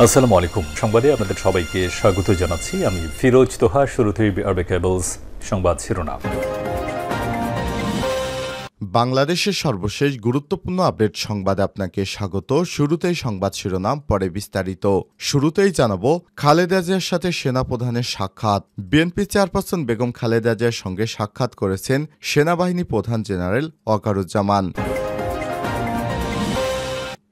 আসসালামু আলাইকুম। সংবাদে আপনাদের সবাইকে স্বাগত জানাচ্ছি। আমি ফিরোজ তোহা। শুরুতেই আরবে কেবলস সংবাদ শিরোনাম। বাংলাদেশের সর্বশেষ গুরুত্বপূর্ণ আপডেট সংবাদে আপনাকে স্বাগত। শুরুতেই সংবাদ শিরোনাম, পরে বিস্তারিত। শুরুতেই জানাবো, খালেদা জিয়ার সাথে সেনাপ্রধানের সাক্ষাৎ। বিএনপি চেয়ারপারসন বেগম খালেদা জিয়ার সঙ্গে সাক্ষাৎ করেছেন সেনাবাহিনী প্রধান জেনারেল ওয়াকারুজ্জামান।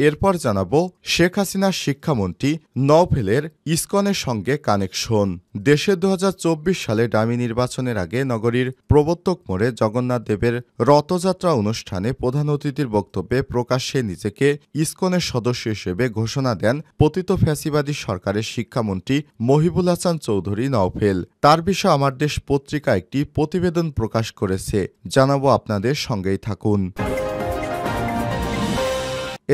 এরপর জানাবো, শেখ হাসিনার শিক্ষামন্ত্রী নওফেলের ইসকনের সঙ্গে কানেকশন। দেশে ২০২৪ সালে ডামি নির্বাচনের আগে নগরীর প্রবর্তক মোড়ে জগন্নাথ দেবের রথযাত্রা অনুষ্ঠানে প্রধান অতিথির বক্তব্যে প্রকাশ্যে নিজেকে ইসকনের সদস্য হিসেবে ঘোষণা দেন পতিত ফ্যাসিবাদী সরকারের শিক্ষামন্ত্রী মহিবুল হাসান চৌধুরী নওফেল। তার বিষয়ে আমার দেশ পত্রিকা একটি প্রতিবেদন প্রকাশ করেছে, জানাবো, আপনাদের সঙ্গেই থাকুন।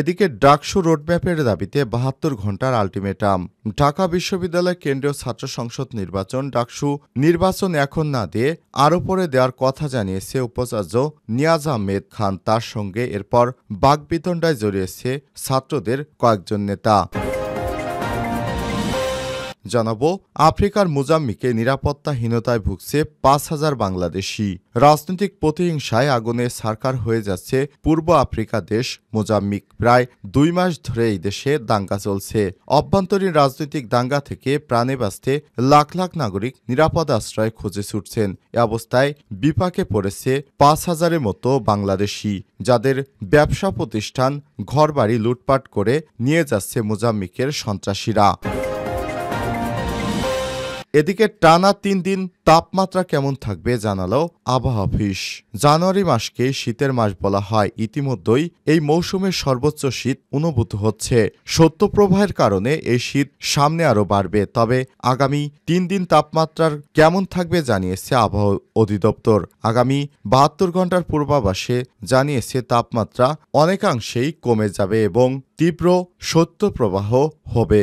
এদিকে ডাকসু রোডম্যাপের দাবিতে ৭২ ঘণ্টার আলটিমেটাম। ঢাকা বিশ্ববিদ্যালয় কেন্দ্রীয় ছাত্র সংসদ নির্বাচন ডাকসু নির্বাচন এখন না দিয়ে আরও পরে দেওয়ার কথা জানিয়েছে উপাচার্য নিয়াজ আহমেদ খান। তার সঙ্গে এরপর বাকবিতণ্ডায় জড়িয়েছে ছাত্রদের কয়েকজন নেতা। জানাবো, আফ্রিকার মোজাম্বিকে নিরাপত্তাহীনতায় ভুগছে ৫,০০০ বাংলাদেশি। রাজনৈতিক প্রতিহিংসায় আগুনে ছারখার হয়ে যাচ্ছে পূর্ব আফ্রিকা দেশ মোজাম্বিক। প্রায় ২ মাস ধরে এই দেশে দাঙ্গা চলছে। অভ্যন্তরীণ রাজনৈতিক দাঙ্গা থেকে প্রাণে বাঁচতে লাখ লাখ নাগরিক নিরাপদ আশ্রয় খুঁজে ছুটছেন। এ অবস্থায় বিপাকে পড়েছে ৫,০০০-এর মতো বাংলাদেশি, যাদের ব্যবসা প্রতিষ্ঠান ঘরবাড়ি লুটপাট করে নিয়ে যাচ্ছে মোজাম্বিকের সন্ত্রাসীরা। এদিকে টানা ৩ দিন তাপমাত্রা কেমন থাকবে জানালো আবহাওয়া অফিস। জানুয়ারি মাসকে শীতের মাস বলা হয়। ইতিমধ্যেই এই মৌসুমের সর্বোচ্চ শীত অনুভূত হচ্ছে। শৈত্যপ্রবাহের কারণে এই শীত সামনে আরও বাড়বে। তবে আগামী ৩ দিন তাপমাত্রার কেমন থাকবে জানিয়েছে আবহাওয়া অধিদপ্তর। আগামী ৭২ ঘণ্টার পূর্বাভাসে জানিয়েছে তাপমাত্রা অনেকাংশেই কমে যাবে এবং তীব্র শৈত্যপ্রবাহ হবে।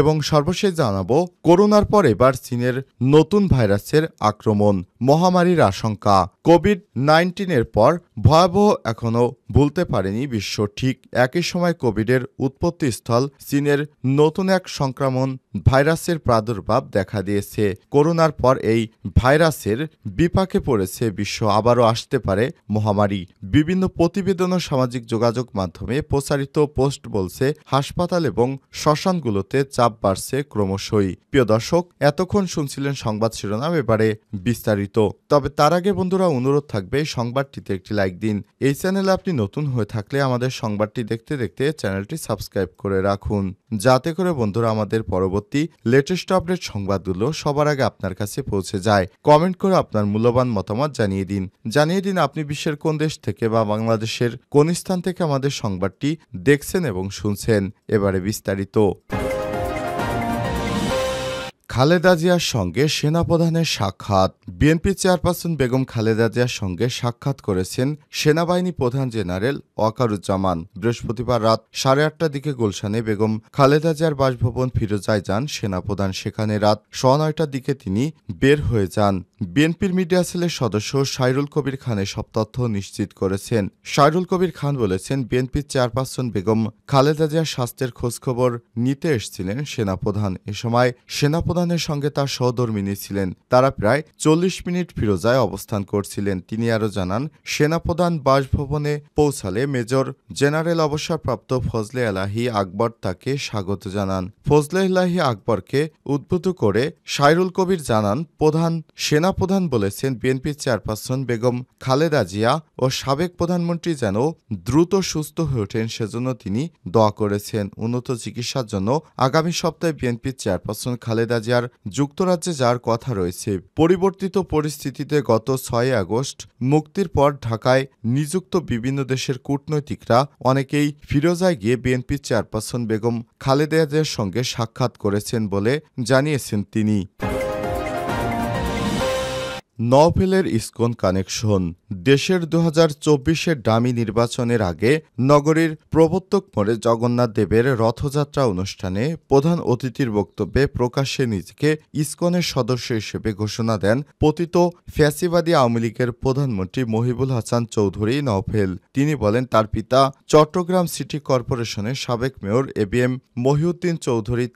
এবং সর্বশেষ জানাবো, করোনার পর এবার চীনের নতুন ভাইরাসের আক্রমণ, মহামারীর আশঙ্কা। কোভিড-১৯-এর পর ভয়াবহ এখনও ভুলতে পারেনি বিশ্ব। ঠিক একই সময় কোভিডের উৎপত্তিস্থল চীনের নতুন এক সংক্রমণ ভাইরাসের প্রাদুর্ভাব দেখা দিয়েছে। করোনার পর এই ভাইরাসের বিপাকে পড়েছে বিশ্ব। আবারও আসতে পারে মহামারী। বিভিন্ন প্রতিবেদন ও সামাজিক যোগাযোগ মাধ্যমে প্রচারিত পোস্ট বলছে, হাসপাতাল এবং শ্মশানগুলোতে চাপ বাড়ছে ক্রমশই। প্রিয় দর্শক, এতক্ষণ শুনছিলেন সংবাদ শিরোনাম, এবারে বিস্তারিত। তবে তার আগে বন্ধুরা, অনুরোধ থাকবে সংবাদটিতে একটি লাইক দিন। এই চ্যানেলে আপনি নতুন হয়ে থাকলে আমাদের সংবাদটি দেখতে দেখতে চ্যানেলটি সাবস্ক্রাইব করে রাখুন, যাতে করে বন্ধুরা আমাদের পরবর্তী লেটেস্ট আপডেট সংবাদগুলো সবার আগে আপনার কাছে পৌঁছে যায়। কমেন্ট করে আপনার মূল্যবান মতামত জানিয়ে দিন আপনি বিশ্বের কোন দেশ থেকে বা বাংলাদেশের কোন স্থান থেকে আমাদের সংবাদটি দেখছেন এবং শুনছেন। এবারে বিস্তারিত। খালেদা জিয়ার সঙ্গে সেনাপ্রধানের সাক্ষাৎ। বিএনপি চেয়ারপারসন বেগম খালেদা জিয়ার সঙ্গে সাক্ষাৎ করেছেন সেনাবাহিনী প্রধান জেনারেল ওয়াকারুজ্জামান। বৃহস্পতিবার রাত 8:30টার দিকে গুলশানে বেগম খালেদা জিয়ার বাসভবন ফিরোজায় যান সেনাপ্রধান। সেখানে রাত 9:30টার দিকে তিনি বের হয়ে যান। বিএনপির মিডিয়া সেলের সদস্য সাইরুল কবির খান এসব তথ্য নিশ্চিত করেছেন। সাইরুল কবির খান বলেছেন, বিএনপির চেয়ারপারসন বেগম খালেদা জিয়ার স্বাস্থ্যের খোঁজখবর নিতে এসেছিলেন সেনাপ্রধান। এ সময় সেনাপ্রধানের সঙ্গে তার সহধর্মিণী ছিলেন। তারা প্রায় 40 মিনিট ফিরোজায় অবস্থান করছিলেন। তিনি আরও জানান, সেনাপ্রধান বাসভবনে পৌঁছালে মেজর জেনারেল অবসরপ্রাপ্ত ফজলে এলাহি আকবর তাকে স্বাগত জানান। ফজলে এলাহি আকবরকে উদ্বুদ্ধ করে সাইরুল কবির জানান, সেনাপ্রধান বলেছেন, বিএনপির চেয়ারপারসন বেগম খালেদা জিয়া ও সাবেক প্রধানমন্ত্রী যেন দ্রুত সুস্থ হয়ে ওঠেন, সেজন্য তিনি দোয়া করেছেন। উন্নত চিকিৎসার জন্য আগামী সপ্তাহে বিএনপির চেয়ারপারসন খালেদা জিয়ার যুক্তরাজ্যে যাওয়ার কথা রয়েছে। পরিবর্তিত পরিস্থিতিতে গত 6 আগস্ট মুক্তির পর ঢাকায় নিযুক্ত বিভিন্ন দেশের কূটনৈতিকরা অনেকেই ফিরোজায় গিয়ে বিএনপির চেয়ারপারসন বেগম খালেদা জিয়ার সঙ্গে সাক্ষাৎ করেছেন বলে জানিয়েছেন তিনি। নওফেলের ইসকন কানেকশন। দেশের 2024-এর ডামি নির্বাচনের আগে নগরীর প্রবর্তক মোড়ে জগন্নাথ দেবের রথযাত্রা অনুষ্ঠানে প্রধান অতিথির বক্তব্যে প্রকাশ্যে নিজেকে ইসকনের সদস্য হিসেবে ঘোষণা দেন পতিত ফ্যাসিবাদী আওয়ামী লীগের প্রধানমন্ত্রী মহিবুল হাসান চৌধুরী নওফেল। তিনি বলেন, তার পিতা চট্টগ্রাম সিটি কর্পোরেশনের সাবেক মেয়র এবিএম মহিউদ্দিন চৌধুরী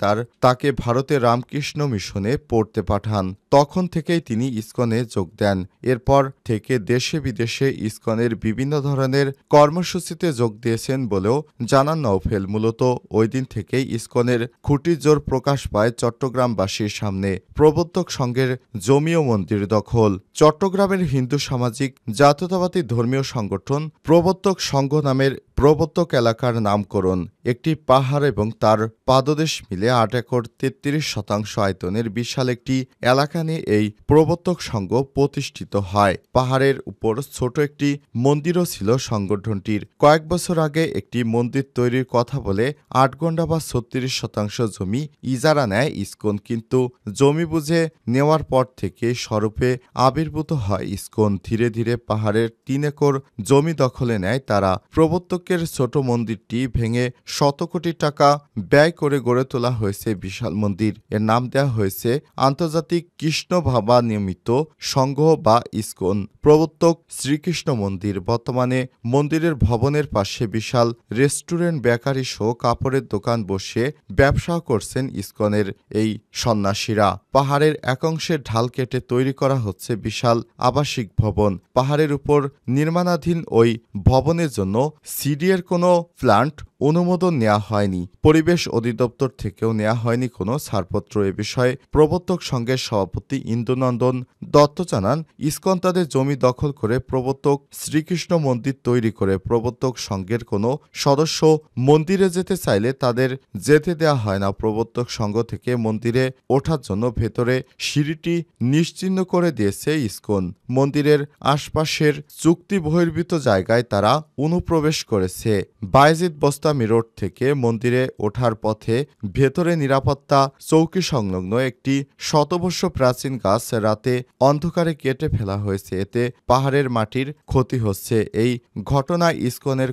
তাকে ভারতের রামকৃষ্ণ মিশনে পড়তে পাঠান। তখন থেকেই তিনি ইসকনে যোগ দেন। এরপর থেকে দেশে বিদেশে ইসকনের বিভিন্ন ধরনের কর্মসূচিতে যোগ দিয়েছেন বলেও জানান নওফেল। মূলত ওই দিন থেকেই ইসকনের খুঁটির জোর প্রকাশ পায় চট্টগ্রামবাসীর সামনে। প্রবর্তক সংঘের জমি ও মন্দির দখল। চট্টগ্রামের হিন্দু সামাজিক জাতীয়তাবাদী ধর্মীয় সংগঠন প্রবর্তক সংঘ নামের প্রবর্তক এলাকার নামকরণ একটি পাহাড় এবং তার পাদদেশ মিলে 8 একর 33% আয়তনের বিশাল একটি এলাকা নিয়ে এই প্রবর্তক সংঘ প্রতিষ্ঠিত হয়। পাহাড়ের উপর ছোট একটি মন্দিরও ছিল সংগঠনটির। কয়েক বছর আগে একটি মন্দির তৈরির কথা বলে 8 গন্ডা বা 36% জমি ইজারা নেয় ইসকন, কিন্তু জমি বুঝে নেওয়ার পর থেকে স্বরূপে আবির্ভূত হয় ইসকন। ধীরে ধীরে পাহাড়ের 3 একর জমি দখলে নেয় তারা। প্রবর্তকের ছোট মন্দিরটি ভেঙে শত কোটি টাকা ব্যয় করে গড়ে তোলা হয়েছে বিশাল মন্দির। এর নাম দেওয়া হয়েছে আন্তর্জাতিক কৃষ্ণ ভাবা নিয়মিত সংঘ বা ইসকন প্রবর্তক শ্রীকৃষ্ণ মন্দির। বর্তমানে মন্দিরের ভবনের পাশে বিশাল রেস্টুরেন্ট, বেকারি সহ কাপড়ের দোকান বসে ব্যবসা করছেন ইসকনের এই সন্ন্যাসীরা। পাহাড়ের এক অংশের ঢাল কেটে তৈরি করা হচ্ছে বিশাল আবাসিক ভবন। পাহাড়ের উপর নির্মাণাধীন ওই ভবনের জন্য সিডিএর কোনো প্ল্যান্ট অনুমোদন নেওয়া হয়নি। পরিবেশ অধিদপ্তর থেকেও নেওয়া হয়নি কোনো ছাড়পত্র। এ বিষয়ে প্রবর্তক সংঘের সভাপতি ইন্দুনন্দন দত্ত জানান, ইসকন তাদের জমি দখল করে প্রবর্তক শ্রীকৃষ্ণ মন্দির তৈরি করে। প্রবর্তক সংঘের কোনো সদস্য মন্দিরে যেতে চাইলে তাদের যেতে দেওয়া হয় না। প্রবর্তক সংঘ থেকে মন্দিরে ওঠার জন্য ভেতরে সিঁড়িটি নিশ্চিহ্ন করে দিয়েছে ইসকন। মন্দিরের আশপাশের চুক্তি বহির্ভূত জায়গায় তারা অনুপ্রবেশ করেছে। বায়েজিদ বোস্তামি রোড থেকে মন্দিরে ওঠার পথে ভেতরে নিরাপত্তা চৌকি সংলগ্ন একটি শতবর্ষ প্রাচীন গাছ রাতে অন্ধকারে কেটে ফেলা হয়েছে। এতে পাহাড়ের মাটির ক্ষতি হচ্ছে। এই ঘটনায় ইসকনের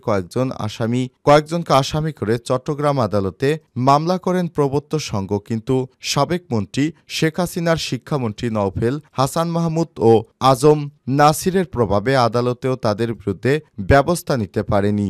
কয়েকজনকে আসামি করে চট্টগ্রাম আদালতে মামলা করেন প্রবর্তক সংঘ, কিন্তু সাবেক মন্ত্রী শেখ হাসিনার শিক্ষামন্ত্রী নওফেল, হাসান মাহমুদ ও আজম নাসিরের প্রভাবে আদালতেও তাদের বিরুদ্ধে ব্যবস্থা নিতে পারেনি।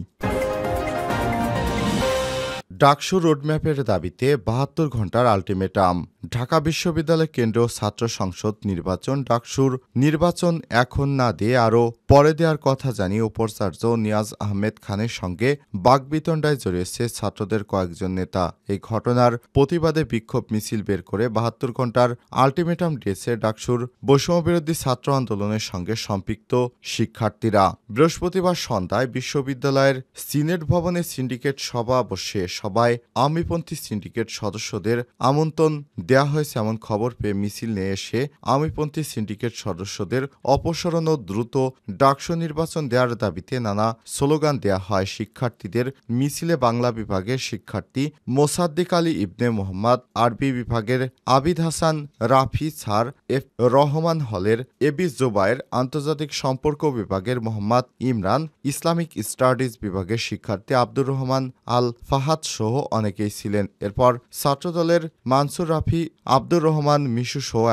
ডাকসু রোডম্যাপের দাবিতে 72 ঘণ্টার আলটিমেটাম। ঢাকা বিশ্ববিদ্যালয় কেন্দ্রীয় ছাত্র সংসদ নির্বাচন ডাকসুর নির্বাচন এখন না দিয়ে আরও পরে দেওয়ার কথা জানিয়ে উপাচার্য নিয়াজ আহমেদ খানের সঙ্গে বাকবিতণ্ডায় জড়িয়েছে ছাত্রদের কয়েকজন নেতা। এই ঘটনার প্রতিবাদে বিক্ষোভ মিছিল বের করে 72 ঘণ্টার আলটিমেটাম দিয়েছে ডাকসুর বৈষম্যবিরোধী ছাত্র আন্দোলনের সঙ্গে সম্পৃক্ত শিক্ষার্থীরা। বৃহস্পতিবার সন্ধ্যায় বিশ্ববিদ্যালয়ের সিনেট ভবনে সিন্ডিকেট সভা বসে সভায় আওয়ামীপন্থী সিন্ডিকেট সদস্যদের আমন্ত্রণ দেয়া হয়েছে এমন খবর পেয়ে মিছিল নিয়ে এসে আওয়ামীপন্থী সিন্ডিকেট সদস্যদের অপসারণ ও দ্রুত ডাকসু নির্বাচন দেওয়ার দাবিতে নানা স্লোগান দেয়া হয়। শিক্ষার্থীদের মিছিলে বাংলা বিভাগের শিক্ষার্থী মোসাদ্দিক আলী ইবনে মোহাম্মদ, আরবি বিভাগের আবিদ হাসান রাফি স্যার, এফ রহমান হলের এবি জোবায়ের, আন্তর্জাতিক সম্পর্ক বিভাগের মোহাম্মদ ইমরান, ইসলামিক স্টাডিজ বিভাগের শিক্ষার্থী আব্দুর রহমান আল ফাহাদ সহ অনেকেই ছিলেন। এরপর ছাত্রদলের মানসুর রাফি, আব্দুর রহমান মিশু সহ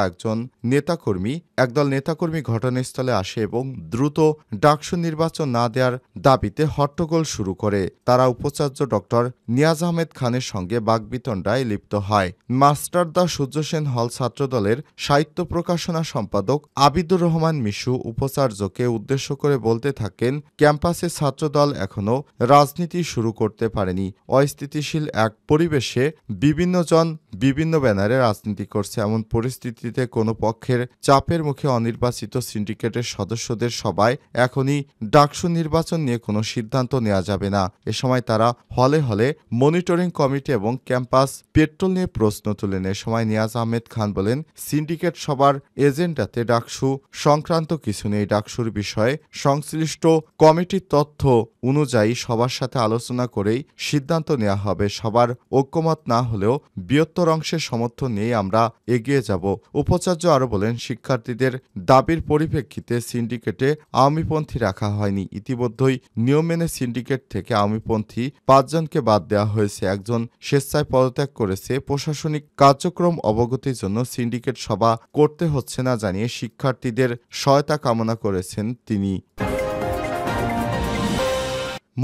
একদল নেতাকর্মী ঘটনাস্থলে আসে এবং দ্রুত ডাকসু নির্বাচন না দেওয়ার দাবিতে হট্টগোল শুরু করে। তারা উপাচার্য ডক্টর নিয়াজ আহমেদ খানের সঙ্গে বাকবিতণ্ডায় লিপ্ত হয়। মাস্টারদা সূর্য সেন হল ছাত্রদলের সাহিত্য প্রকাশনা সম্পাদক আবিদুর রহমান মিশু উপাচার্যকে উদ্দেশ্য করে বলতে থাকেন, ক্যাম্পাসে ছাত্রদল এখনও রাজনীতি শুরু করতে পারেনি। অস্থিতিশীল এক পরিবেশে বিভিন্ন জন বিভিন্ন ব্যানারে রাজনীতি করছে। এমন পরিস্থিতিতে কোনো পক্ষের চাপের মুখে অনির্বাচিত সিন্ডিকেটের সদস্যদের সবাই এখনই ডাকসু নির্বাচন নিয়ে কোনো সিদ্ধান্ত নেওয়া যাবে না। এ সময় তারা হলে হলে মনিটরিং কমিটি এবং ক্যাম্পাস পেট্রোল নিয়ে প্রশ্ন তুলেন। এ সময় নিয়াজ আহমেদ খান বলেন, সিন্ডিকেট সবার এজেন্ডাতে ডাকসু সংক্রান্ত কিছু নেই। ডাকসুর বিষয়ে সংশ্লিষ্ট কমিটির তথ্য অনুযায়ী সবার সাথে আলোচনা করেই সিদ্ধান্ত নেওয়া হবে। সবার ঐক্যমত না হলেও বৃহত্তর বৃহত্তর অংশের সমর্থন নিয়ে আমরা এগিয়ে যাব। উপাচার্য আরও বলেন, শিক্ষার্থীদের দাবির পরিপ্রেক্ষিতে সিন্ডিকেটে আওয়ামীপন্থী রাখা হয়নি। ইতিমধ্যেই নিয়ম মেনে সিন্ডিকেট থেকে আওয়ামীপন্থী 5 জনকে বাদ দেওয়া হয়েছে। একজন স্বেচ্ছায় পদত্যাগ করেছে। প্রশাসনিক কার্যক্রম অবগতির জন্য সিন্ডিকেট সভা করতে হচ্ছে না জানিয়ে শিক্ষার্থীদের সহায়তা কামনা করেছেন তিনি।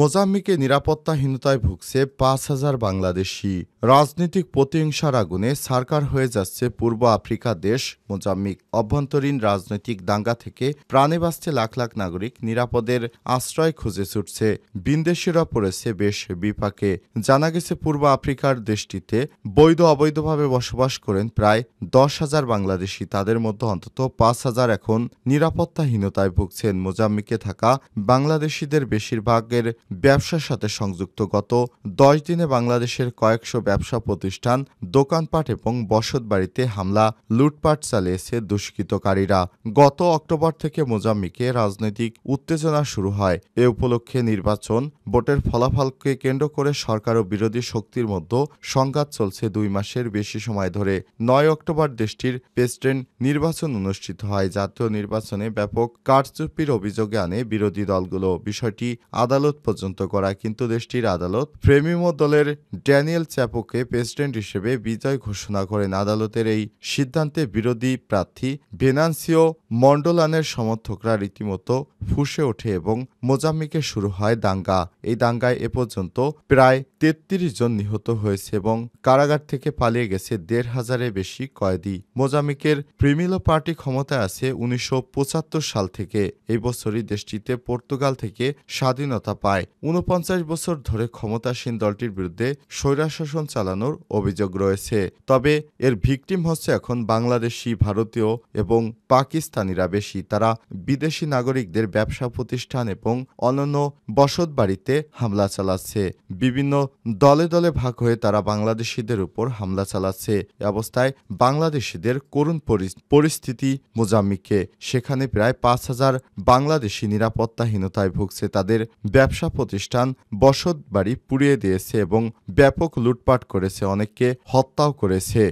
মোজাম্বিকে নিরাপত্তাহীনতায় ভুগছে 5,000 বাংলাদেশি। রাজনৈতিক প্রতিহিংসার আগুনে ছারখার হয়ে যাচ্ছে পূর্ব আফ্রিকা দেশ মোজাম্বিক। অভ্যন্তরীণ রাজনৈতিক দাঙ্গা থেকে প্রাণে বাঁচতে লাখ লাখ নাগরিক নিরাপদের আশ্রয় খুঁজে ছুটছে। বিদেশিরা পড়েছে বেশ বিপাকে। জানা গেছে, পূর্ব আফ্রিকার দেশটিতে বৈধ অবৈধভাবে বসবাস করেন প্রায় 10,000 বাংলাদেশি। তাদের মধ্যে অন্তত 5,000 এখন নিরাপত্তাহীনতায় ভুগছেন। মোজাম্বিকে থাকা বাংলাদেশিদের বেশিরভাগের ব্যবসার সাথে সংযুক্ত। গত 10 দিনে বাংলাদেশের কয়েকশো ব্যবসা প্রতিষ্ঠান, দোকানপাট এবং বসতবাড়িতে হামলা, লুটপাট চালিয়েছে দুষ্কৃতকারীরা। গত অক্টোবর থেকে মোজাম্বিকে রাজনৈতিক উত্তেজনা শুরু হয়। এ উপলক্ষে নির্বাচন, ভোটের ফলাফলকে কেন্দ্র করে সরকার ও বিরোধী শক্তির মধ্যে সংঘাত চলছে 2 মাসের বেশি সময় ধরে। 9 অক্টোবর দেশটির প্রেসিডেন্ট নির্বাচন অনুষ্ঠিত হয়। জাতীয় নির্বাচনে ব্যাপক কারচুপির অভিযোগে আনে বিরোধী দলগুলো। বিষয়টি আদালত পর্যন্ত করায়, কিন্তু দেশটির আদালত ফ্রেমিমো দলের ড্যানিয়েল চ্যাপোকে প্রেসিডেন্ট হিসেবে বিজয় ঘোষণা করেন। আদালতের এই সিদ্ধান্তে বিরোধী প্রার্থী ভেনান্সিও মন্ডলানের সমর্থকরা রীতিমতো ফুঁসে ওঠে এবং মোজাম্বিকে শুরু হয় দাঙ্গা। এই দাঙ্গায় এ পর্যন্ত প্রায় 33 জন নিহত হয়েছে এবং কারাগার থেকে পালিয়ে গেছে 1,500-এর বেশি কয়েদি। মোজাম্বিকের প্রিমিলো পার্টি ক্ষমতায় আছে 1975 সাল থেকে। এই বছরই দেশটিতে পর্তুগাল থেকে স্বাধীনতা পায়। 49 বছর ধরে ক্ষমতাসীন দলটির বিরুদ্ধে স্বৈরশাসন চালানোর অভিযোগ রয়েছে। তবে এর ভিকটিম হচ্ছে এখন বাংলাদেশি, ভারতীয় এবং পাকিস্তানিরা বেশি। তারা বিদেশি নাগরিকদের ব্যবসা প্রতিষ্ঠান এবং অন্যান্য বসতবাড়িতে হামলা চালাচ্ছে। বিভিন্ন দলে দলে ভাগ হয়ে তারা বাংলাদেশিদের উপর হামলা চালাচ্ছে। এ অবস্থায় বাংলাদেশিদের করুণ পরিস্থিতি মোজাম্বিকে। সেখানে প্রায় 5,000 বাংলাদেশি নিরাপত্তাহীনতায় ভুগছে। তাদের ব্যবসা প্রতিষ্ঠান, বসতবাড়ি পুড়িয়ে দিয়েছে এবং ব্যাপক লুটপাট করেছে, অনেককে হত্যাও করেছে।